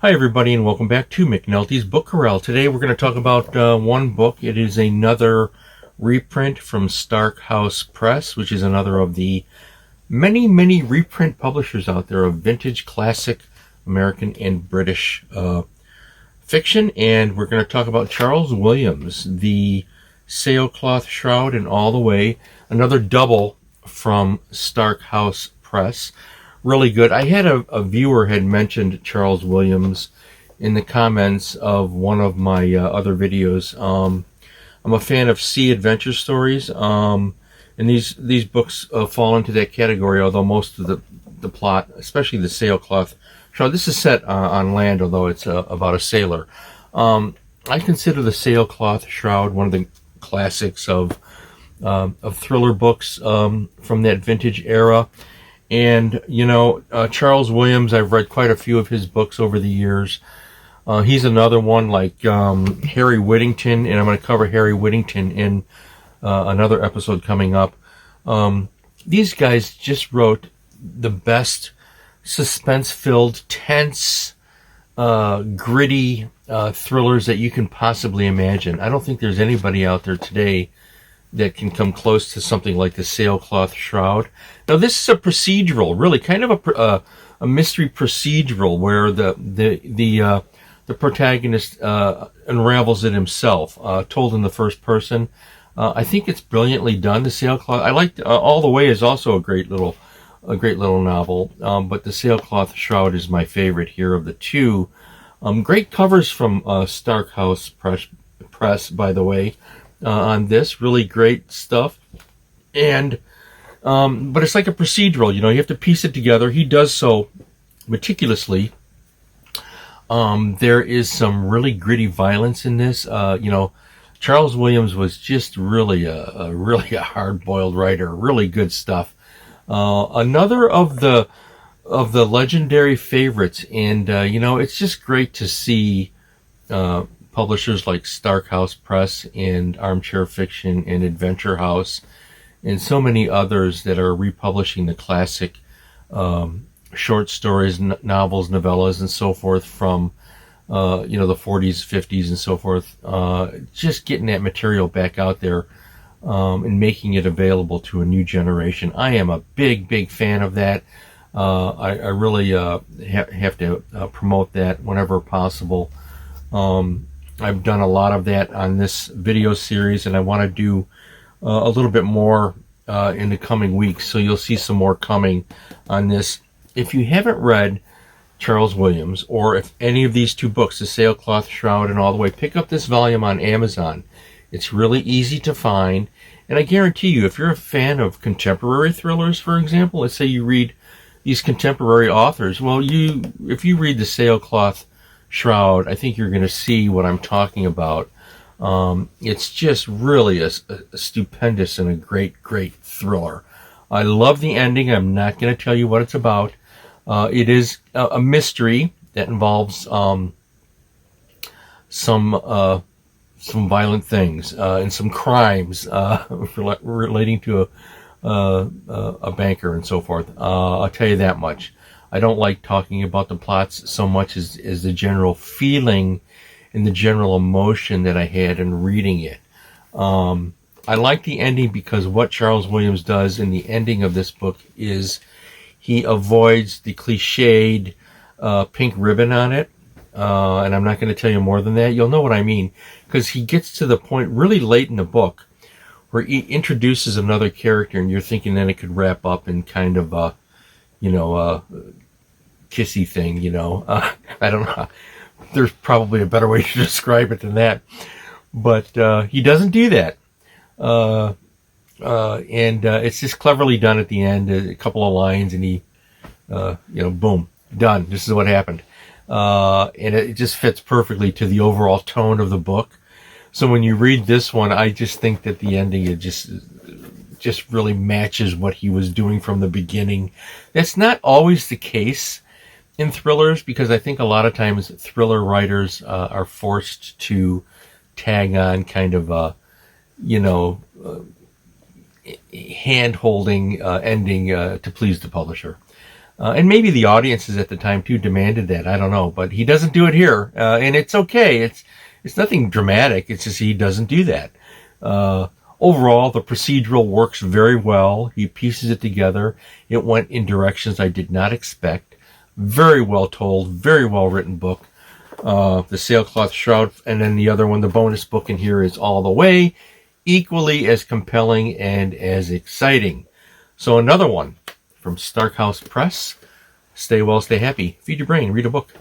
Hi, everybody, and welcome back to McNulty's Book Corral. Today we're going to talk about one book. It is another reprint from Stark House Press, which is another of the many reprint publishers out there of vintage, classic, American, and British fiction. And we're going to talk about Charles Williams, the Sailcloth Shroud, and All the Way, another double from Stark House Press. Really good. I had a viewer had mentioned Charles Williams in the comments of one of my other videos. I'm a fan of sea adventure stories, and these books fall into that category. Although most of the plot, especially the Sailcloth Shroud, this is set on land, although it's about a sailor. I consider the Sailcloth Shroud one of the classics of thriller books from that vintage era. And, Charles Williams, I've read quite a few of his books over the years. He's another one like Harry Whittington, and I'm going to cover Harry Whittington in another episode coming up. These guys just wrote the best suspense-filled, tense, gritty thrillers that you can possibly imagine. I don't think there's anybody out there today that can come close to something like the Sailcloth Shroud. Now, this is a procedural, really kind of a mystery procedural where the protagonist unravels it himself, told in the first person. I think it's brilliantly done. The Sailcloth, I liked All the Way is also a great little novel, but the Sailcloth Shroud is my favorite here of the two. Great covers from Stark House Press, by the way. On this, really great stuff, and but it's like a procedural. You have to piece it together. He does so meticulously. There is some really gritty violence in this. Charles Williams was just really a hard-boiled writer. Really good stuff. Another of the legendary favorites, and it's just great to see publishers like Stark House Press and Armchair Fiction and Adventure House and so many others that are republishing the classic short stories, novels, novellas, and so forth from the 40s, 50s, and so forth. Just getting that material back out there and making it available to a new generation. I am a big fan of that. I really have to promote that whenever possible. I've done a lot of that on this video series, and I want to do a little bit more in the coming weeks, so you'll see some more coming on this. If you haven't read Charles Williams, or if any of these two books, The Sailcloth Shroud and All the Way, pick up this volume on Amazon. It's really easy to find, and I guarantee you, if you're a fan of contemporary thrillers, for example, let's say you read these contemporary authors, well, if you read The Sailcloth Shroud, I think you're going to see what I'm talking about. It's just really a stupendous and a great thriller. I love the ending. I'm not going to tell you what it's about. It is a mystery that involves some violent things and some crimes relating to a banker and so forth. I'll tell you that much. I don't like talking about the plots so much as the general feeling and the general emotion that I had in reading it. I like the ending because what Charles Williams does in the ending of this book is he avoids the cliched pink ribbon on it. And I'm not going to tell you more than that. You'll know what I mean, because he gets to the point really late in the book where he introduces another character, and you're thinking that it could wrap up in kind of a kissy thing, I don't know. There's probably a better way to describe it than that. But he doesn't do that. And it's just cleverly done at the end, a couple of lines, and he, boom, done. This is what happened. And it just fits perfectly to the overall tone of the book. So when you read this one, I just think that the ending, it just really matches what he was doing from the beginning. That's not always the case in thrillers, because I think a lot of times thriller writers are forced to tag on kind of hand-holding ending to please the publisher. And maybe the audiences at the time too demanded that. I don't know, but he doesn't do it here, and it's okay. It's nothing dramatic. It's just he doesn't do that. Overall, the procedural works very well. He pieces it together. It went in directions I did not expect. Very well told, very well written book. The Sailcloth Shroud, and then the other one, the bonus book in here, is All the Way. Equally as compelling and as exciting. So another one from Stark House Press. Stay well, stay happy. Feed your brain, read a book.